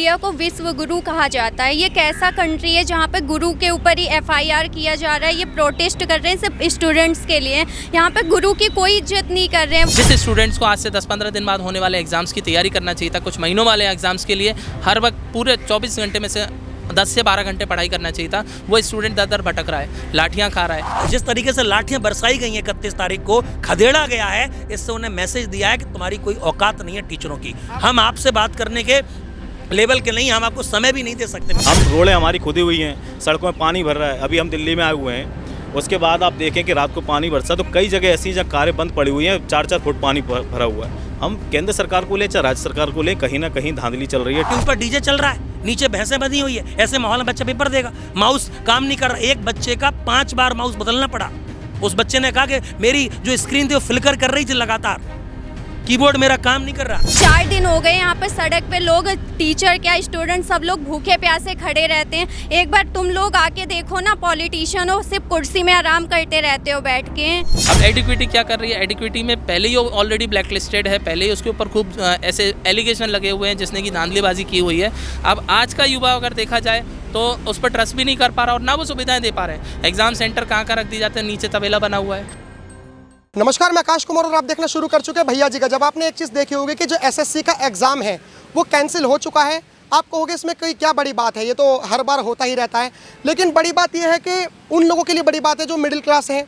India को विश्व गुरु कहा जाता है। ये कैसा कंट्री है जहाँ पे गुरु के ऊपर ही एफआईआर किया जा रहा है। ये प्रोटेस्ट कर रहे हैं सिर्फ स्टूडेंट्स के लिए, यहाँ पे गुरु की कोई इज्जत नहीं कर रहे हैं। जिस स्टूडेंट्स को आज से 10-15 दिन बाद होने वाले एग्जाम्स की तैयारी करना चाहिए था, कुछ महीनों वाले एग्जाम्स के लिए हर वक्त पूरे 24 घंटे में से 10 से 12 घंटे पढ़ाई करना चाहिए था, वो स्टूडेंट दर दर भटक रहा है, लाठियां खा रहा है। जिस तरीके से लाठियां बरसाई गई हैं 31 तारीख को, खदेड़ा गया है, इससे उन्हें मैसेज दिया है कि तुम्हारी कोई औकात नहीं है टीचरों की। हम आपसे बात करने के लेवल के नहीं, हम आपको समय भी नहीं दे सकते। हम रोडें हमारी खुदी हुई हैं, सड़कों में पानी भर रहा है। अभी हम दिल्ली में आए हुए हैं, उसके बाद आप देखें कि रात को पानी बरसा, तो कई जगह ऐसी जगह कारें बंद पड़ी हुई हैं, 4-4 फुट पानी भरा हुआ है। हम केंद्र सरकार को ले चाहे राज्य सरकार को ले, कहीं ना कहीं धांधली चल रही है। ऊपर डीजे चल रहा है, नीचे भैंसें बंधी हुई है, ऐसे माहौल में बच्चा पेपर देगा। माउस काम नहीं कर रहा, एक बच्चे का 5 बार माउस बदलना पड़ा। उस बच्चे ने कहा कि मेरी जो स्क्रीन थी वो फ्लिकर कर रही थी लगातार, कीबोर्ड मेरा काम नहीं कर रहा। 4 दिन हो गए यहाँ पे सड़क पे लोग, टीचर क्या स्टूडेंट, सब लोग भूखे प्यासे खड़े रहते हैं। एक बार तुम लोग आके देखो ना, पॉलिटिशियन हो, सिर्फ कुर्सी में आराम करते रहते हो बैठ के। अब एडिक्विटी क्या कर रही है? एडिक्विटी में पहले ही ऑलरेडी ब्लैक लिस्टेड है, पहले ही उसके ऊपर खूब ऐसे एलिगेशन लगे हुए हैं जिसने की धांधलीबाजी की हुई है। अब आज का युवा अगर देखा जाए तो उस पर ट्रस्ट भी नहीं कर पा रहा और ना वो सुविधाएं दे पा रहे हैं। एग्जाम सेंटर कहाँ रख दिए जाते हैं, नीचे तबेला बना हुआ है। नमस्कार, मैं आकाश कुमार और आप देखना शुरू कर चुके हैं भैया जी का। जब आपने एक चीज़ देखी होगी कि जो एसएससी का एग्ज़ाम है वो कैंसिल हो चुका है, आप कहोगे इसमें कोई क्या बड़ी बात है, ये तो हर बार होता ही रहता है। लेकिन बड़ी बात यह है कि उन लोगों के लिए बड़ी बात है जो मिडिल क्लास हैं,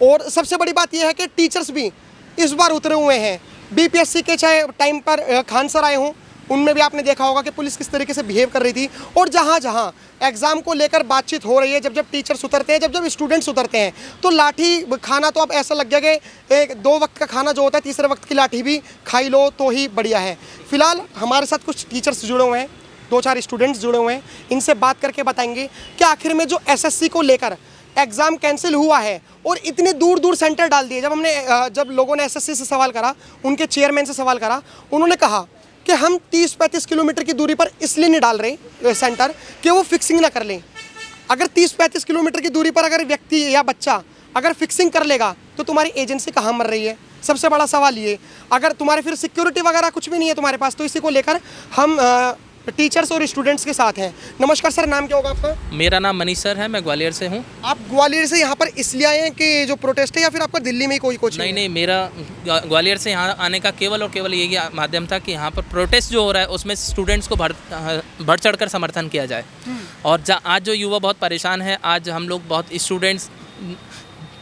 और सबसे बड़ी बात यह है कि टीचर्स भी इस बार उतरे हुए हैं। बीपीएससी के चाहे टाइम पर खान सर आए हों, उनमें भी आपने देखा होगा कि पुलिस किस तरीके से बिहेव कर रही थी। और जहाँ जहाँ एग्ज़ाम को लेकर बातचीत हो रही है, जब जब टीचर्स उतरते हैं, जब जब स्टूडेंट्स उतरते हैं, तो लाठी खाना तो अब ऐसा लग गया कि एक 2 वक्त का खाना जो होता है, तीसरे वक्त की लाठी भी खाई लो तो ही बढ़िया है। फिलहाल हमारे साथ कुछ टीचर्स जुड़े हुए हैं, 2-4 स्टूडेंट्स जुड़े हुए हैं, इनसे बात करके बताएंगे कि आखिर में जो एसएससी को लेकर एग्ज़ाम कैंसिल हुआ है और इतने दूर दूर सेंटर डाल दिए। जब लोगों ने एसएससी से सवाल करा, उनके चेयरमैन से सवाल करा, उन्होंने कहा कि हम 30-35 किलोमीटर की दूरी पर इसलिए नहीं डाल रहे सेंटर कि वो फिक्सिंग ना कर लें। अगर 30-35 किलोमीटर की दूरी पर अगर व्यक्ति या बच्चा अगर फिक्सिंग कर लेगा तो तुम्हारी एजेंसी कहाँ मर रही है? सबसे बड़ा सवाल ये। अगर तुम्हारे फिर सिक्योरिटी वगैरह कुछ भी नहीं है तुम्हारे पास, तो इसी को लेकर हम टीचर्स और स्टूडेंट्स के साथ हैं। नमस्कार सर, नाम क्या होगा आपका? मेरा नाम मनीष सर है, मैं ग्वालियर से हूँ। आप ग्वालियर से यहाँ पर इसलिए आए हैं कि जो प्रोटेस्ट है, या फिर आपका दिल्ली में ही कोई कोचिंग? नहीं, मेरा ग्वालियर से यहाँ आने का केवल और केवल यही माध्यम था कि यहाँ पर प्रोटेस्ट जो हो रहा है उसमें स्टूडेंट्स को बढ़ चढ़ कर समर्थन किया जाए। और आज जो युवा बहुत परेशान है, आज हम लोग बहुत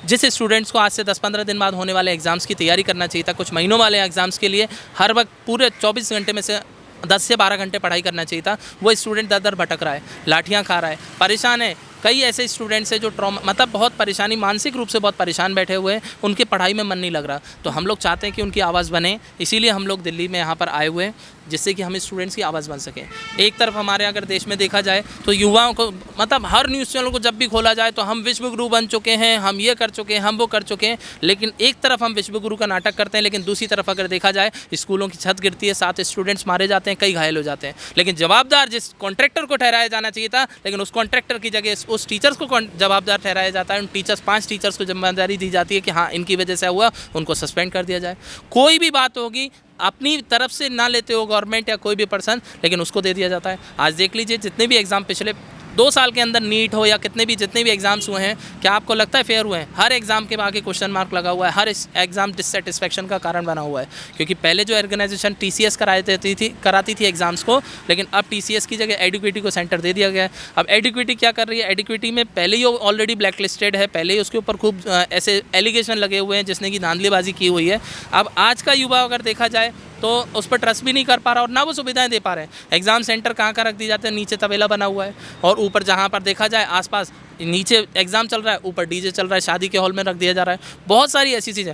जिस स्टूडेंट्स को आज से 10-15 दिन बाद होने वाले एग्जाम्स की तैयारी करना चाहिए था, कुछ महीनों वाले एग्जाम्स के लिए हर वक्त पूरे 24 घंटे में से 10 से 12 घंटे पढ़ाई करना चाहिए था, वो स्टूडेंट दर दर भटक रहा है, लाठियां खा रहा है, परेशान है। कई ऐसे स्टूडेंट्स हैं जो मतलब बहुत परेशानी, मानसिक रूप से बहुत परेशान बैठे हुए हैं, उनके पढ़ाई में मन नहीं लग रहा। तो हम लोग चाहते हैं कि उनकी आवाज़ बने, इसीलिए हम लोग दिल्ली में यहाँ पर आए हुए हैं, जिससे कि हम स्टूडेंट्स की आवाज़ बन सकें। एक तरफ हमारे अगर देश में देखा जाए तो युवाओं को, मतलब हर न्यूज़ चैनल को जब भी खोला जाए तो हम विश्व गुरु बन चुके हैं, हम ये कर चुके हैं, हम वो कर चुके हैं। लेकिन एक तरफ हम विश्व गुरु का नाटक करते हैं, लेकिन दूसरी तरफ अगर देखा जाए स्कूलों की छत गिरती है, 7 स्टूडेंट्स मारे जाते हैं, कई घायल हो जाते हैं। लेकिन जवाबदार जिस कॉन्ट्रैक्टर को ठहराया जाना चाहिए था, लेकिन उस कॉन्ट्रैक्टर की जगह उस टीचर्स को जवाबदार ठहराया जाता है। उन 5 टीचर्स को जिम्मेदारी दी जाती है कि हाँ, इनकी वजह से हुआ, उनको सस्पेंड कर दिया जाए। कोई भी बात होगी अपनी तरफ से ना लेते हो गवर्नमेंट या कोई भी पर्सन, लेकिन उसको दे दिया जाता है। आज देख लीजिए जितने भी एग्ज़ाम पिछले 2 साल के अंदर, नीट हो या जितने भी एग्ज़ाम्स हुए हैं, क्या आपको लगता है फेयर हुए हैं? हर एग्ज़ाम के आगे क्वेश्चन मार्क लगा हुआ है, हर एग्ज़ाम डिससेटिस्फेक्शन का कारण बना हुआ है। क्योंकि पहले जो ऑर्गेनाइजेशन TCS कराती थी एग्ज़ाम्स को, लेकिन अब TCS की जगह एडिक्विटी को सेंटर दे दिया गया है। अब एडिक्विटी क्या कर रही है? एडिक्विटी में पहले ही ऑलरेडी ब्लैक लिस्टेड है, पहले ही उसके ऊपर खूब ऐसे एलिगेशन लगे हुए हैं जिसने की धांधलीबाजी की हुई है। अब आज का युवा अगर देखा जाए तो उस पर ट्रस्ट भी नहीं कर पा रहा और ना वो सुविधाएं दे पा रहे हैं। एग्ज़ाम सेंटर कहाँ रख दिए जाते हैं, नीचे तबेला बना हुआ है, और ऊपर जहाँ पर देखा जाए आसपास, नीचे एग्ज़ाम चल रहा है, ऊपर डीजे चल रहा है, शादी के हॉल में रख दिया जा रहा है। बहुत सारी ऐसी चीज़ें।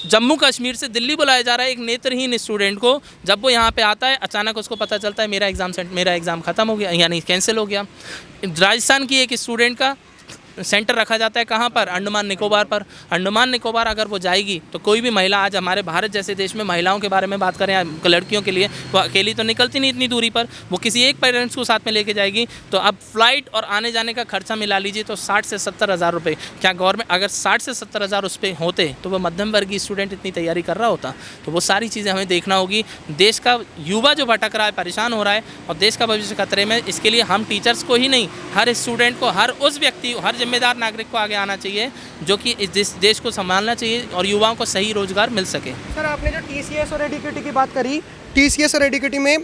जम्मू कश्मीर से दिल्ली बुलाया जा रहा है एक नेत्रहीन स्टूडेंट को। जब वो यहाँ पे आता है, अचानक उसको पता चलता है मेरा एग्ज़ाम ख़त्म हो गया, यानी कैंसिल हो गया। राजस्थान की एक स्टूडेंट का सेंटर रखा जाता है कहाँ पर, अंडमान निकोबार पर। अंडमान निकोबार अगर वो जाएगी तो कोई भी महिला, आज हमारे भारत जैसे देश में महिलाओं के बारे में बात करें, लड़कियों के लिए, वो अकेली तो निकलती नहीं इतनी दूरी पर, वो किसी एक पेरेंट्स को साथ में लेके जाएगी। तो अब फ्लाइट और आने जाने का खर्चा मिला लीजिए तो 60 से 70 हज़ार रुपये। क्या गवर्नमेंट अगर 60 से 70 हज़ार उस पर होते तो वो मध्यम वर्गीय स्टूडेंट इतनी तैयारी कर रहा होता? तो वो सारी चीज़ें हमें देखना होगी। देश का युवा जो भटक रहा है, परेशान हो रहा है और देश का भविष्य खतरे में, इसके लिए हम टीचर्स को ही नहीं, हर स्टूडेंट को, हर उस व्यक्ति, हर जिम्मेदार नागरिक को आगे आना चाहिए जो कि इस देश को संभालना चाहिए और युवाओं को सही रोजगार मिल सके। सर, आपने जो TCS और एडीकेटी की बात करी, TCS और एडीकेटी में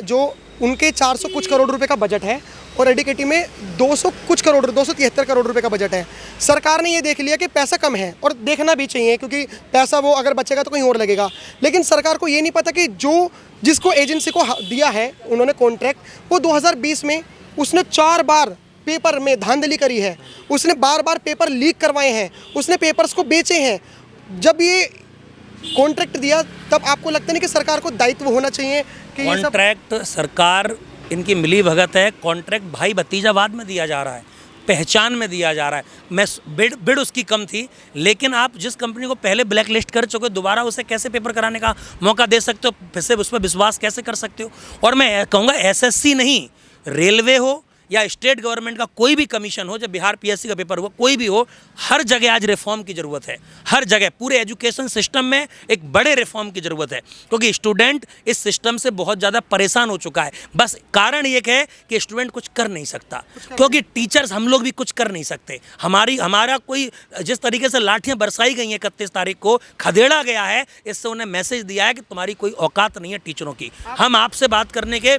जो उनके 400 कुछ करोड़ रुपए का बजट है और एडीकेटी में 200 कुछ करोड़, 273 करोड़ रुपए का बजट है। सरकार ने ये देख लिया कि पैसा कम है और देखना भी चाहिए, क्योंकि पैसा वो अगर बचेगा तो कहीं और लगेगा। लेकिन सरकार को ये नहीं पता कि जिसको एजेंसी को दिया है उन्होंने कॉन्ट्रैक्ट, वो 2020 में उसने 4 बार पेपर में धांधली करी है, उसने बार बार पेपर लीक करवाए हैं, उसने पेपर्स को बेचे हैं। जब ये कॉन्ट्रैक्ट दिया तब आपको लगता नहीं कि सरकार को दायित्व होना चाहिए कि ये सब कॉन्ट्रैक्ट, सरकार इनकी मिली भगत है। कॉन्ट्रैक्ट भाई भतीजावाद में दिया जा रहा है, पहचान में दिया जा रहा है। मैं बिड उसकी कम थी, लेकिन आप जिस कंपनी को पहले ब्लैक लिस्ट कर चुके, दोबारा उसे कैसे पेपर कराने का मौका दे सकते हो, फिर से उस पर विश्वास कैसे कर सकते हो? और मैं कहूँगा SSC नहीं, रेलवे हो या स्टेट गवर्नमेंट का कोई भी कमीशन हो, जब बिहार PSC का पेपर हुआ, कोई भी हो, हर जगह आज रिफॉर्म की ज़रूरत है। हर जगह पूरे एजुकेशन सिस्टम में एक बड़े रिफॉर्म की ज़रूरत है, क्योंकि स्टूडेंट इस सिस्टम से बहुत ज़्यादा परेशान हो चुका है। बस कारण ये है कि स्टूडेंट कुछ कर नहीं सकता, क्योंकि टीचर्स हम लोग भी कुछ कर नहीं सकते। हमारा कोई, जिस तरीके से लाठियाँ बरसाई गई हैं 31 तारीख को, खदेड़ा गया है, इससे उन्हें मैसेज दिया है कि तुम्हारी कोई औकात नहीं है टीचरों की। हम आपसे बात करने के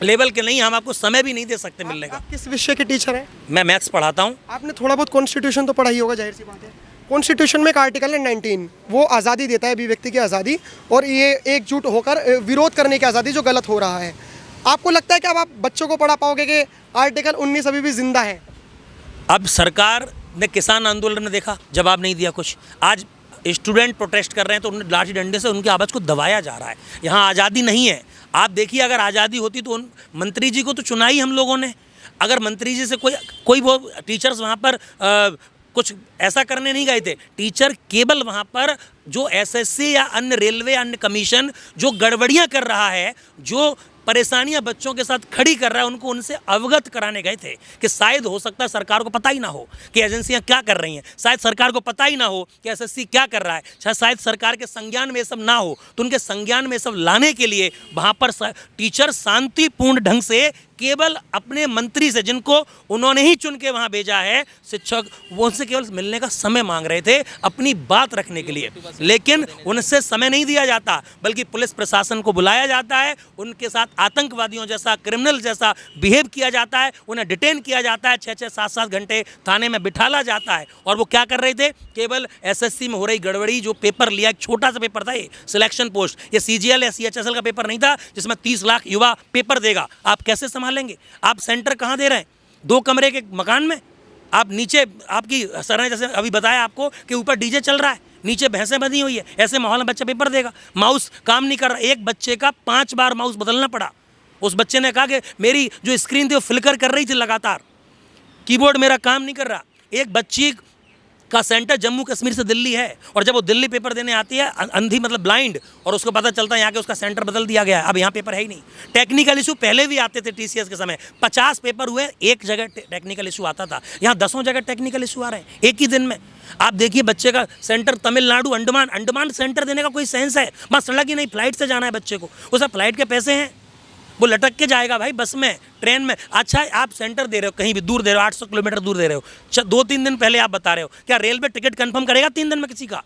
लेवल के नहीं, हम आपको समय भी नहीं दे सकते मिलने का। आप किस विषय के टीचर हैं? मैं मैथ्स पढ़ाता हूँ। आपने थोड़ा बहुत कॉन्स्टिट्यूशन तो पढ़ा ही होगा, जाहिर सी बात है। कॉन्स्टिट्यूशन में एक आर्टिकल है 19, वो आज़ादी देता है अभिव्यक्ति की आज़ादी और ये एकजुट होकर विरोध करने की आज़ादी, जो गलत हो रहा है। आपको लगता है कि अब आप बच्चों को पढ़ा पाओगे कि आर्टिकल 19 अभी भी जिंदा है? अब सरकार ने किसान आंदोलन में देखा, जवाब नहीं दिया कुछ। आज स्टूडेंट प्रोटेस्ट कर रहे हैं तो उन्हें लाठी डंडे से उनकी आवाज़ को दबाया जा रहा है। यहाँ आज़ादी नहीं है। आप देखिए, अगर आज़ादी होती तो उन मंत्री जी को तो चुना ही हम लोगों ने। अगर मंत्री जी से कोई वो टीचर्स वहाँ पर कुछ ऐसा करने नहीं गए थे। टीचर केवल वहाँ पर जो SSC या अन्य रेलवे, अन्य कमीशन जो गड़बड़ियाँ कर रहा है, जो परेशानियां बच्चों के साथ खड़ी कर रहा है, उनको उनसे अवगत कराने गए थे कि शायद हो सकता है सरकार को पता ही ना हो कि एजेंसियां क्या कर रही हैं, शायद सरकार को पता ही ना हो कि SSC क्या कर रहा है, शायद सरकार के संज्ञान में ये सब ना हो। तो उनके संज्ञान में सब लाने के लिए वहाँ पर टीचर शांतिपूर्ण ढंग से केवल अपने मंत्री से, जिनको उन्होंने ही चुन के वहाँ भेजा है, शिक्षक, वो उनसे केवल मिलने का समय मांग रहे थे अपनी बात रखने के लिए। लेकिन उनसे समय नहीं दिया जाता, बल्कि पुलिस प्रशासन को बुलाया जाता है, उनके साथ आतंकवादियों जैसा, क्रिमिनल जैसा बिहेव किया जाता है, उन्हें डिटेन किया जाता है, 6-6, 7-7 घंटे थाने में बिठाला जाता है। और वो क्या कर रहे थे? केवल SSC में हो रही गड़बड़ी, जो पेपर लिया, एक छोटा सा पेपर था ये, सिलेक्शन पोस्ट, ये CGL या CHSL का पेपर नहीं था जिसमें 30 लाख युवा पेपर देगा। आप कैसे संभालेंगे? आप सेंटर कहाँ दे रहे हैं? 2 कमरे के मकान में। आप नीचे, आपकी सर ने जैसे अभी बताया आपको कि ऊपर DJ चल रहा है, नीचे भैंसें बंधी हुई है। ऐसे माहौल में बच्चा पेपर देगा, माउस काम नहीं कर रहा। एक बच्चे का 5 बार माउस बदलना पड़ा। उस बच्चे ने कहा कि मेरी जो स्क्रीन थी वो फ्लिकर कर रही थी लगातार, कीबोर्ड मेरा काम नहीं कर रहा। एक बच्ची का सेंटर जम्मू कश्मीर से दिल्ली है, और जब वो दिल्ली पेपर देने आती है, अंधी मतलब ब्लाइंड, और उसको पता चलता है यहाँ के उसका सेंटर बदल दिया गया है, अब यहाँ पेपर है ही नहीं। टेक्निकल इशू पहले भी आते थे TCS के समय, 50 पेपर हुए, एक जगह टेक्निकल इशू आता था। यहाँ 10 जगह टेक्निकल इशू आ रहे हैं एक ही दिन में। आप देखिए, बच्चे का सेंटर तमिलनाडु, अंडमान सेंटर देने का कोई सेंस है? बस सड़क ही नहीं, फ्लाइट से जाना है बच्चे को, उसे फ्लाइट के पैसे हैं, वो लटक के जाएगा भाई, बस में, ट्रेन में। अच्छा, आप सेंटर दे रहे हो, कहीं भी दूर दे रहे हो, 800 किलोमीटर दूर दे रहे हो, 2-3 दिन पहले आप बता रहे हो, क्या रेलवे टिकट कंफर्म करेगा 3 दिन में? किसी का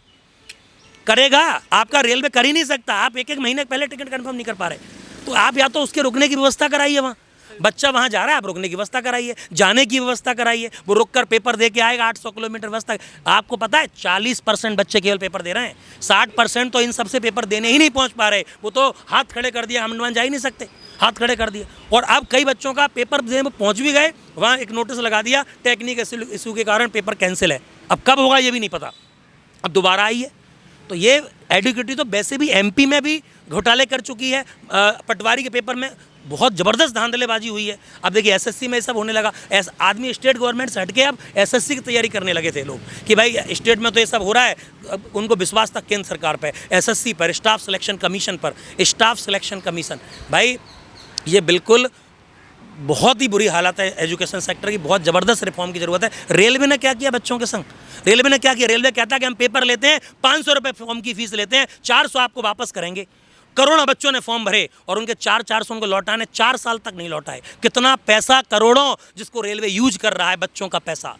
करेगा? आपका रेलवे कर ही नहीं सकता। आप 1-1 महीने पहले टिकट कंफर्म नहीं कर पा रहे, तो आप या तो उसके रुकने की व्यवस्था कराइए, वहाँ बच्चा वहाँ जा रहा है, आप रुकने की व्यवस्था कराइए, जाने की व्यवस्था कराइए, वो रुक कर पेपर दे के आएगा, 800 किलोमीटर व्यवस्था। आपको पता है 40% बच्चे केवल पेपर दे रहे हैं, 60% तो इन सबसे पेपर देने ही नहीं पहुँच पा रहे। वो तो हाथ खड़े कर दिया, हम अंडमान जा ही नहीं सकते, हाथ खड़े कर दिए। और अब कई बच्चों का पेपर देने में पहुँच भी गए, वहाँ एक नोटिस लगा दिया, टेक्निकल इशू के कारण पेपर कैंसिल है। अब कब होगा ये भी नहीं पता, अब दोबारा आई है। तो ये एडुकेटी तो वैसे भी MP में भी घोटाले कर चुकी है। पटवारी के पेपर में बहुत ज़बरदस्त धांधलेबाजी हुई है। अब देखिए एसएससी में ये सब होने लगा। आदमी स्टेट गवर्नमेंट से हटके अब एसएससी की तैयारी करने लगे थे लोग कि भाई स्टेट में तो ये सब हो रहा है। अब उनको विश्वास था केंद्र सरकार पर, एसएससी पर, स्टाफ सिलेक्शन कमीशन पर। स्टाफ सिलेक्शन कमीशन भाई ये बिल्कुल बहुत ही बुरी हालत है एजुकेशन सेक्टर की। बहुत ज़बरदस्त रिफॉर्म की ज़रूरत है। रेलवे ने क्या किया बच्चों के संग? रेलवे ने क्या किया? रेलवे कहता है कि हम पेपर लेते हैं, 500 रुपये फॉर्म की फीस लेते हैं, 400 आपको वापस करेंगे। करोड़ों बच्चों ने फॉर्म भरे और उनके 400 उनको लौटाने 4 साल तक नहीं लौटाए। कितना पैसा, करोड़ों जिसको रेलवे यूज कर रहा है, बच्चों का पैसा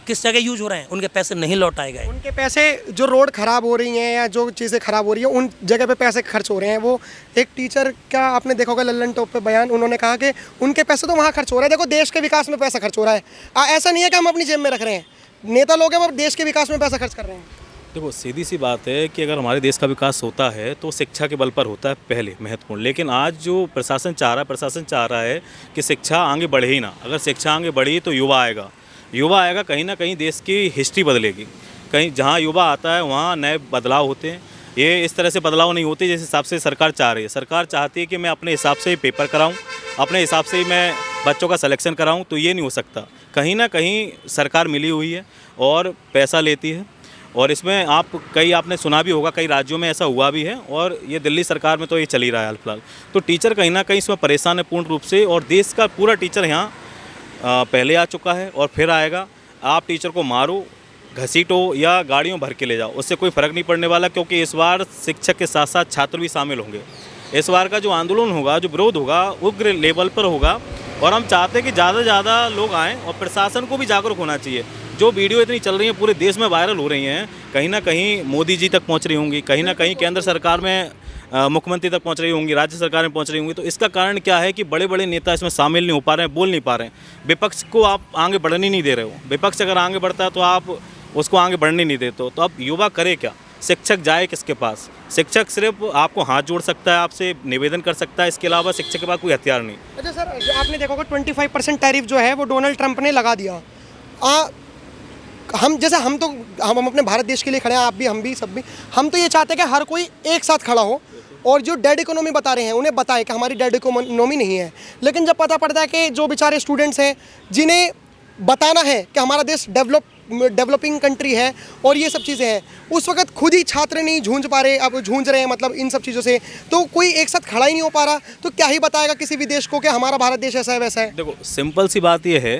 किस जगह यूज हो रहे हैं? उनके पैसे नहीं लौटाए गए। उनके पैसे जो रोड खराब हो रही हैं या जो चीज़ें खराब हो रही हैं उन जगह पे पैसे खर्च हो रहे हैं। वो एक टीचर का आपने देखा होगा लल्लन टॉप पे बयान, उन्होंने कहा कि उनके पैसे तो वहाँ खर्च हो रहे हैं। देखो देश के विकास में पैसा खर्च हो रहा है। ऐसा नहीं है कि हम अपनी जेब में रख रहे हैं। नेता लोग हैं वो देश के विकास में पैसा खर्च कर रहे हैं। देखो सीधी सी बात है कि अगर हमारे देश का विकास होता है तो शिक्षा के बल पर होता है पहले महत्वपूर्ण। लेकिन आज जो प्रशासन चाह रहा है कि शिक्षा आगे बढ़े ही ना। अगर शिक्षा आगे बढ़ी तो युवा आएगा, कहीं ना कहीं देश की हिस्ट्री बदलेगी। कहीं जहाँ युवा आता है वहाँ नए बदलाव होते हैं। ये इस तरह से बदलाव नहीं होते जिस हिसाब से सरकार चाह रही है। सरकार चाहती है कि मैं अपने हिसाब से ही पेपर कराऊँ, अपने हिसाब से ही मैं बच्चों का सिलेक्शन कराऊँ, तो ये नहीं हो सकता। कहीं ना कहीं सरकार मिली हुई है और पैसा लेती है। और इसमें आपने सुना भी होगा, कई राज्यों में ऐसा हुआ भी है और ये दिल्ली सरकार में तो ये चल ही रहा है हाल फिलहाल। तो टीचर कहीं ना कहीं इसमें परेशान है पूर्ण रूप से। और देश का पूरा टीचर यहाँ पहले आ चुका है और फिर आएगा। आप टीचर को मारो, घसीटो या गाड़ियों भर के ले जाओ, उससे कोई फ़र्क नहीं पड़ने वाला। क्योंकि इस बार शिक्षक के साथ साथ छात्र भी शामिल होंगे। इस बार का जो आंदोलन होगा, जो विरोध होगा, उग्र लेवल पर होगा। और हम चाहते हैं कि ज़्यादा से ज़्यादा लोग आएँ और प्रशासन को भी जागरूक होना चाहिए। जो वीडियो इतनी चल रही हैं पूरे देश में वायरल हो रही हैं, कहीं ना कहीं मोदी जी तक पहुंच रही होंगी, कहीं ना कहीं केंद्र सरकार में मुख्यमंत्री तक पहुंच रही होंगी, राज्य सरकार में पहुंच रही होंगी। तो इसका कारण क्या है कि बड़े बड़े नेता इसमें शामिल नहीं हो पा रहे हैं, बोल नहीं पा रहे हैं। विपक्ष को आप आगे बढ़ने नहीं दे रहे हो। विपक्ष अगर आगे बढ़ता है तो आप उसको आगे बढ़ने नहीं देते हो। तो अब युवा करे क्या? शिक्षक जाए किसके पास? शिक्षक सिर्फ आपको हाथ जोड़ सकता है, आपसे निवेदन कर सकता है। इसके अलावा शिक्षक के पास कोई हथियार नहीं। अच्छा सर, आपने देखा होगा 25% टैरिफ जो है वो डोनाल्ड ट्रंप ने लगा दिया। हम अपने भारत देश के लिए खड़े हैं, आप भी, हम भी, सब भी। हम तो ये चाहते हैं कि हर कोई एक साथ खड़ा हो और जो डेड इकोनॉमी बता रहे हैं उन्हें बताए कि हमारी डेड इकोनॉमी नहीं है। लेकिन जब पता पड़ता है कि जो बेचारे स्टूडेंट्स हैं जिन्हें बताना है कि हमारा देश डेवलपिंग कंट्री है और ये सब चीज़ें हैं, उस वक्त खुद ही छात्र नहीं जूझ पा रहे, अब जूझ रहे हैं मतलब इन सब चीज़ों से। तो कोई एक साथ खड़ा ही नहीं हो पा रहा, तो क्या ही बताएगा किसी भी देश को कि हमारा भारत देश ऐसा है वैसा है। देखो सिंपल सी बात ये है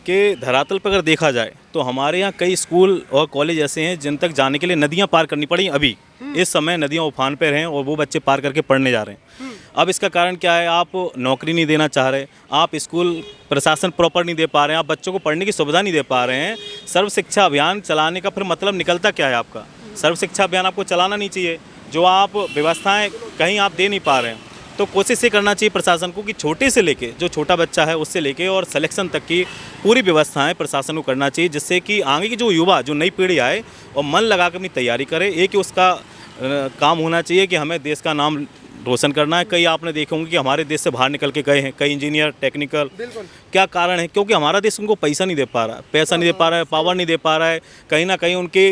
कि धरातल पर अगर देखा जाए तो हमारे यहाँ कई स्कूल और कॉलेज ऐसे हैं जिन तक जाने के लिए नदियाँ पार करनी पड़ी। अभी इस समय नदियाँ उफान पर हैं और वो बच्चे पार करके पढ़ने जा रहे हैं। अब इसका कारण क्या है? आप नौकरी नहीं देना चाह रहे, आप स्कूल प्रशासन प्रॉपर नहीं दे पा रहे हैं, आप बच्चों को पढ़ने की सुविधा नहीं दे पा रहे हैं। सर्व शिक्षा अभियान चलाने का फिर मतलब निकलता क्या है आपका? सर्व शिक्षा अभियान आपको चलाना नहीं चाहिए, जो आप व्यवस्थाएं कहीं आप दे नहीं पा रहे हैं। तो कोशिश ये करना चाहिए प्रशासन को कि छोटे से लेके, जो छोटा बच्चा है उससे लेके और सिलेक्शन तक की पूरी व्यवस्थाएं प्रशासन को करना चाहिए, जिससे कि आगे की जो युवा, जो नई पीढ़ी आए और मन लगा कर अपनी तैयारी करे। एक ही उसका काम होना चाहिए कि हमें देश का नाम रोशन करना है। कई आपने देखे होंगे कि हमारे देश से बाहर निकल के गए हैं कई इंजीनियर, टेक्निकल। क्या कारण है? क्योंकि हमारा देश उनको पैसा नहीं दे पा रहा है, पावर नहीं दे पा रहा है। कहीं ना कहीं उनकी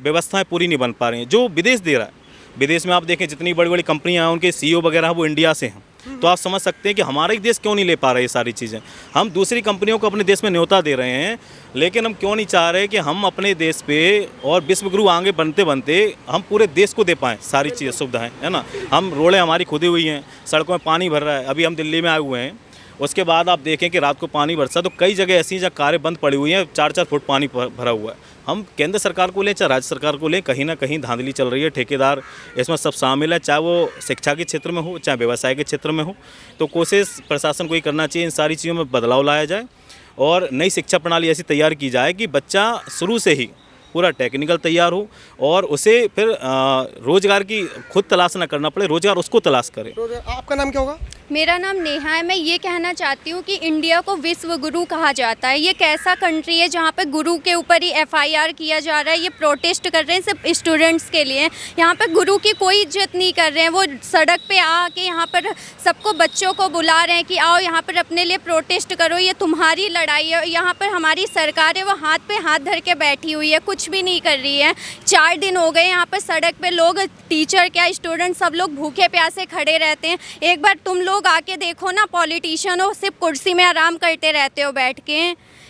व्यवस्थाएं पूरी नहीं बन पा रही हैं जो विदेश दे रहा है। विदेश में आप देखें जितनी बड़ी बड़ी कंपनियां हैं उनके CEO वगैरह वो इंडिया से हैं। तो आप समझ सकते हैं कि हमारा ही देश क्यों नहीं ले पा रहा है ये सारी चीज़ें। हम दूसरी कंपनियों को अपने देश में न्योता दे रहे हैं, लेकिन हम क्यों नहीं चाह रहे कि हम अपने देश पे और विश्वगुरु आगे बनते बनते हम पूरे देश को दे पाएँ सारी चीज़ें, सुविधाएं, है ना। हम रोडें हमारी खुदी हुई हैं, सड़कों में पानी भर रहा है। अभी हम दिल्ली में आए हुए हैं, उसके बाद आप देखें कि रात को पानी बरसा, तो कई जगह ऐसी जगह कारें बंद पड़ी हुई हैं, 4-4 फुट पानी भरा हुआ है। हम केंद्र सरकार को लें चाहे राज्य सरकार को लें, कहीं ना कहीं धांधली चल रही है। ठेकेदार इसमें सब शामिल है, चाहे वो शिक्षा के क्षेत्र में हो चाहे व्यवसाय के क्षेत्र में हो। तो कोशिश प्रशासन को ही करना चाहिए इन सारी चीज़ों में बदलाव लाया जाए और नई शिक्षा प्रणाली ऐसी तैयार की जाए कि बच्चा शुरू से ही पूरा टेक्निकल तैयार हो और उसे फिर रोजगार की खुद तलाश ना करना पड़े, रोजगार उसको तलाश करे। आपका नाम क्या होगा? मेरा नाम नेहा है। मैं ये कहना चाहती हूँ कि इंडिया को विश्व गुरु कहा जाता है। ये कैसा कंट्री है जहाँ पे गुरु के ऊपर ही FIR किया जा रहा है? ये प्रोटेस्ट कर रहे हैं सिर्फ स्टूडेंट्स के लिए। यहाँ पे गुरु की कोई इज्जत नहीं कर रहे हैं। वो सड़क पे आके यहाँ पर सबको, बच्चों को बुला रहे हैं कि आओ यहाँ पर अपने लिए प्रोटेस्ट करो, ये तुम्हारी लड़ाई है। यहाँ पर हमारी सरकार है वो हाथ पे हाथ धर के बैठी हुई है, कुछ कुछ भी नहीं कर रही है। 4 दिन हो गए यहाँ पर सड़क पे लोग, टीचर क्या स्टूडेंट, सब लोग भूखे प्यासे खड़े रहते हैं। एक बार तुम लोग आके देखो ना, पॉलिटिशियन हो, सिर्फ कुर्सी में आराम करते रहते हो बैठ के।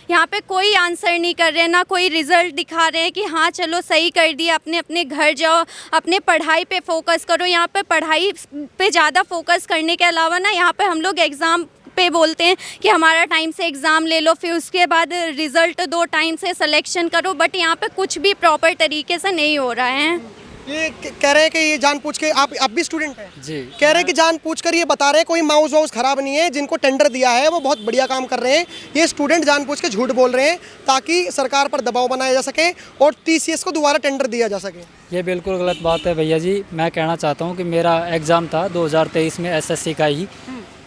यहाँ पे कोई आंसर नहीं कर रहे, ना कोई रिजल्ट दिखा रहे हैं कि हाँ चलो सही कर दिया, अपने अपने घर जाओ, अपने पढ़ाई पे फोकस करो। यहाँ पे पढ़ाई पे ज़्यादा फोकस करने के अलावा ना, यहाँ पे हम लोग एग्ज़ाम पे बोलते हैं कि हमारा टाइम से एग्ज़ाम ले लो, फिर उसके बाद रिज़ल्ट दो, टाइम से सिलेक्शन करो, बट यहाँ पे कुछ भी प्रॉपर तरीके से नहीं हो रहा है। ये कह रहे हैं कि ये जानबूझ के, आप भी स्टूडेंट हैं जी, कह रहे हैं कि जानबूझ कर ये बता रहे हैं कोई माउस वाउस खराब नहीं है, जिनको टेंडर दिया है वो बहुत बढ़िया काम कर रहे हैं। ये स्टूडेंट जानबूझ के झूठ बोल रहे हैं ताकि सरकार पर दबाव बनाया जा सके और TCS को दोबारा टेंडर दिया जा सके। ये बिल्कुल गलत बात है भैया जी। मैं कहना चाहता हूँ कि मेरा एग्ज़ाम था 2023 में SSC का ही,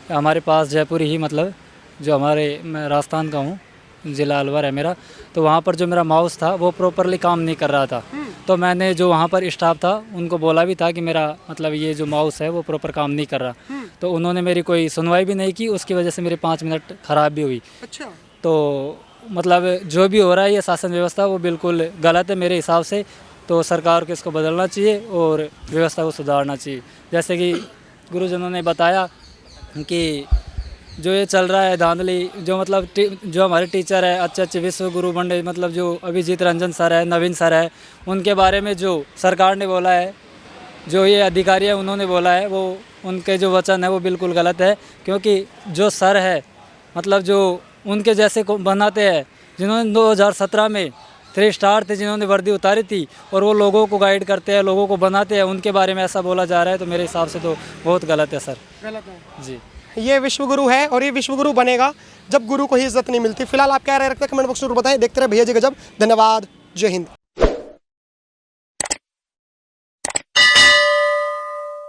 हमारे पास जयपुर ही, मतलब जो मैं राजस्थान का हूँ, ज़िला अलवर है मेरा। तो वहाँ पर जो मेरा माउस था वो प्रॉपरली काम नहीं कर रहा था। तो मैंने जो वहाँ पर स्टाफ था उनको बोला भी था कि मेरा मतलब ये जो माउस है वो प्रॉपर काम नहीं कर रहा। तो उन्होंने मेरी कोई सुनवाई भी नहीं की, उसकी वजह से मेरे 5 मिनट ख़राब भी हुई। अच्छा, तो मतलब जो भी हो रहा है ये शासन व्यवस्था वो बिल्कुल गलत है मेरे हिसाब से। तो सरकार को इसको बदलना चाहिए और व्यवस्था को सुधारना चाहिए। जैसे कि गुरुजनों ने बताया कि जो ये चल रहा है धांधली, जो मतलब जो हमारे टीचर है अच्छे अच्छे विश्व गुरु बंडे, मतलब जो अभिजीत रंजन सर है, नवीन सर है, उनके बारे में जो सरकार ने बोला है, जो ये अधिकारी है उन्होंने बोला है, वो उनके जो वचन है वो बिल्कुल गलत है। क्योंकि जो सर है मतलब जो उनके जैसे को बनाते हैं, जिन्होंने 2017 में 3 स्टार थे, जिन्होंने वर्दी उतारी थी और वो लोगों को गाइड करते हैं, लोगों को बनाते हैं, उनके बारे में ऐसा बोला जा रहा है, तो मेरे हिसाब से तो बहुत गलत है सर। गलत है जी, ये विश्वगुरु है और ये विश्वगुरु बनेगा जब गुरु को ही इज्जत नहीं मिलती। फिलहाल आप क्या राय रखते हैं कमेंट बॉक्स में बताएं। देखते रहे भैया जी गजब। धन्यवाद, जय हिंद।